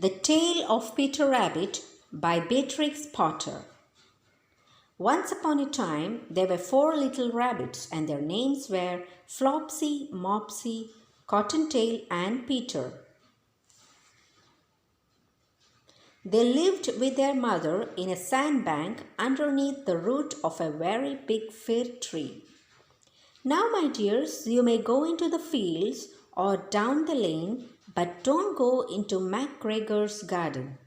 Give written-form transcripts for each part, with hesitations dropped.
The Tale of Peter Rabbit by Beatrix Potter. Once upon a time, there were 4 little rabbits, and their names were Flopsy, Mopsy, Cottontail, and Peter. They lived with their mother in a sandbank underneath the root of a very big fir tree. Now, my dears, you may go into the fields or down the lane, but don't go into MacGregor's garden.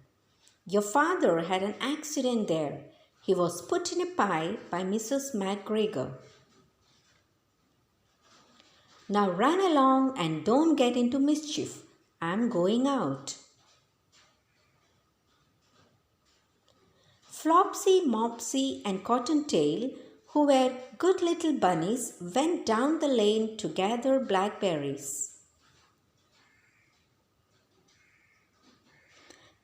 Your father had an accident there. He was put in a pie by Mrs. MacGregor. Now run along and don't get into mischief. I'm going out. Flopsy, Mopsy, and Cottontail, who were good little bunnies, went down the lane to gather blackberries.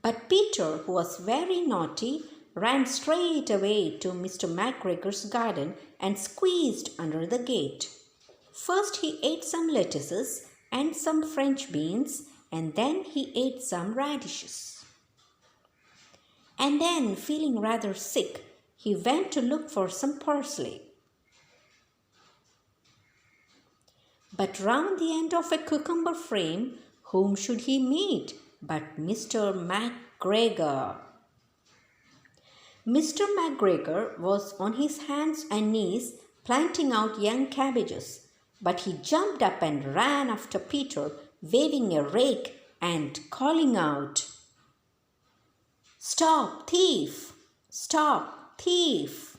But Peter, who was very naughty, ran straight away to Mr. MacGregor's garden and squeezed under the gate. First he ate some lettuces and some French beans, and then he ate some radishes. And then, feeling rather sick, he went to look for some parsley. But round the end of a cucumber frame, whom should he meet but Mr. MacGregor? Mr. MacGregor was on his hands and knees planting out young cabbages, but he jumped up and ran after Peter, waving a rake and calling out, "Stop, thief! Stop, thief!"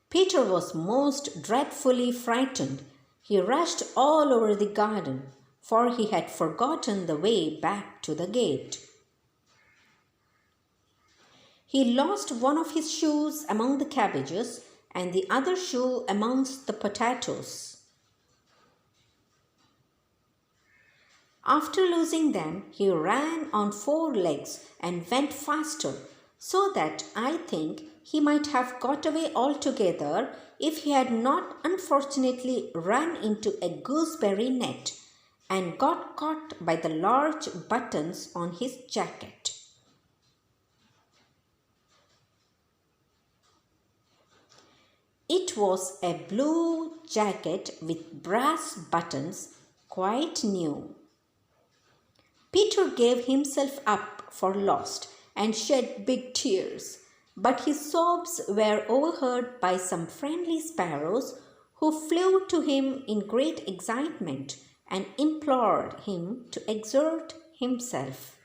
Peter was most dreadfully frightened. He rushed all over the garden, for he had forgotten the way back to the gate. He lost one of his shoes among the cabbages and the other shoe amongst the potatoes. After losing them, he ran on 4 legs and went faster, so that I think he might have got away altogether if he had not unfortunately run into a gooseberry net and got caught by the large buttons on his jacket. It was a blue jacket with brass buttons, quite new. Peter gave himself up for lost and shed big tears, but his sobs were overheard by some friendly sparrows who flew to him in great excitement and implored him to exert himself.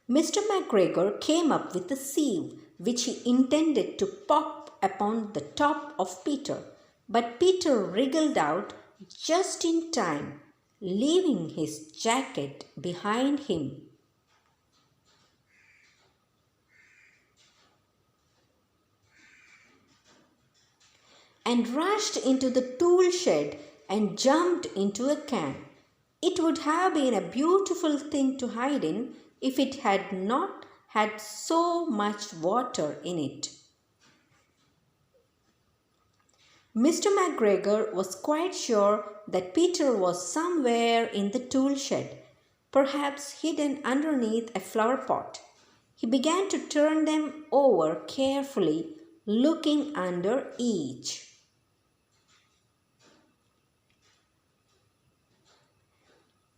Mr. MacGregor came up with a sieve which he intended to pop upon the top of Peter, but Peter wriggled out just in time, leaving his jacket behind him. And rushed into the tool shed and jumped into a can. It would have been a beautiful thing to hide in if it had not had so much water in it. Mr. MacGregor was quite sure that Peter was somewhere in the tool shed, perhaps hidden underneath a flower pot. He began to turn them over carefully, looking under each.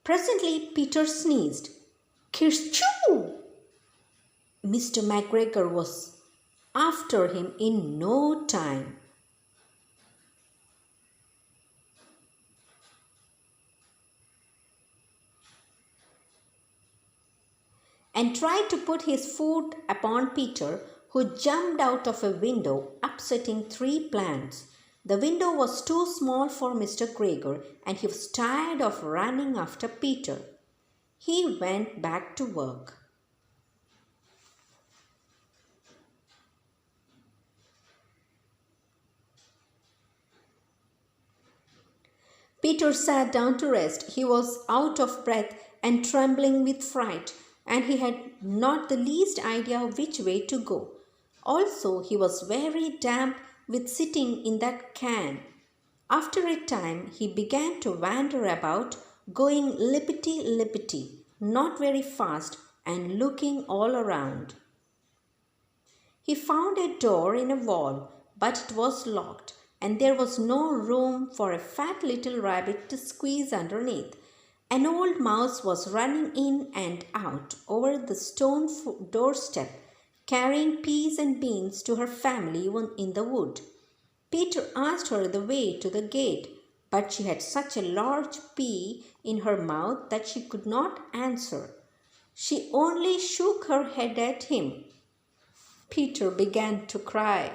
Presently Peter sneezed. "Kerchoo!" Mr. MacGregor was after him in no time. And tried to put his foot upon Peter, who jumped out of a window, upsetting 3 plants. The window was too small for Mr. Gregor, and he was tired of running after Peter. He went back to work. Peter sat down to rest. He was out of breath and trembling with fright, and he had not the least idea which way to go. Also, he was very damp with sitting in that can. After a time, he began to wander about, going lippity-lippity, not very fast, and looking all around. He found a door in a wall, but it was locked, and there was no room for a fat little rabbit to squeeze underneath. An old mouse was running in and out over the stone doorstep, carrying peas and beans to her family in the wood. Peter asked her the way to the gate, but she had such a large pea in her mouth that she could not answer. She only shook her head at him. Peter began to cry.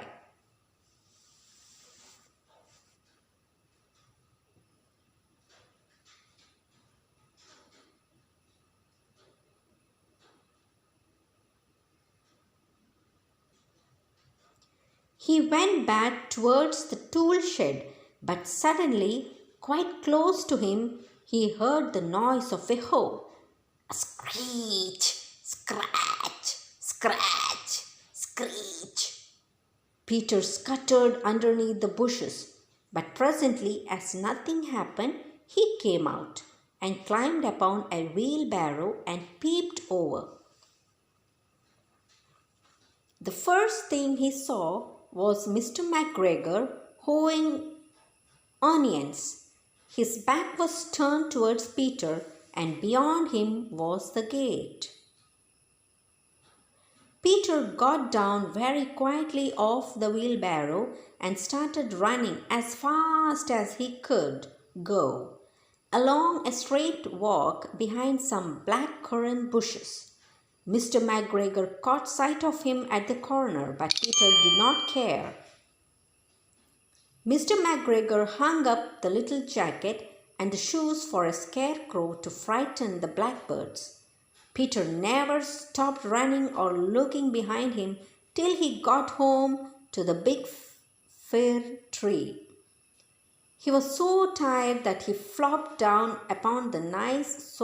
He went back towards the tool shed, but suddenly, quite close to him, he heard the noise of a hoe. A screech, scratch, scratch, screech. Peter scuttered underneath the bushes, but presently, as nothing happened, he came out and climbed upon a wheelbarrow and peeped over. The first thing he saw was Mr. McGregor hoeing onions. His back was turned towards Peter, and beyond him was the gate. Peter got down very quietly off the wheelbarrow and started running as fast as he could go, along a straight walk behind some black currant bushes. Mr. McGregor caught sight of him at the corner, but Peter did not care. Mr. McGregor hung up the little jacket and the shoes for a scarecrow to frighten the blackbirds. Peter never stopped running or looking behind him till he got home to the big fir tree. He was so tired that he flopped down upon the nice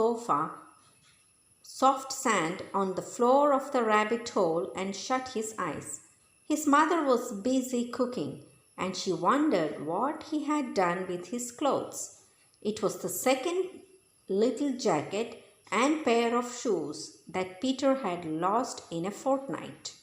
soft sand on the floor of the rabbit hole and shut his eyes. His mother was busy cooking, and she wondered what he had done with his clothes. It was the second little jacket and pair of shoes that Peter had lost in a fortnight.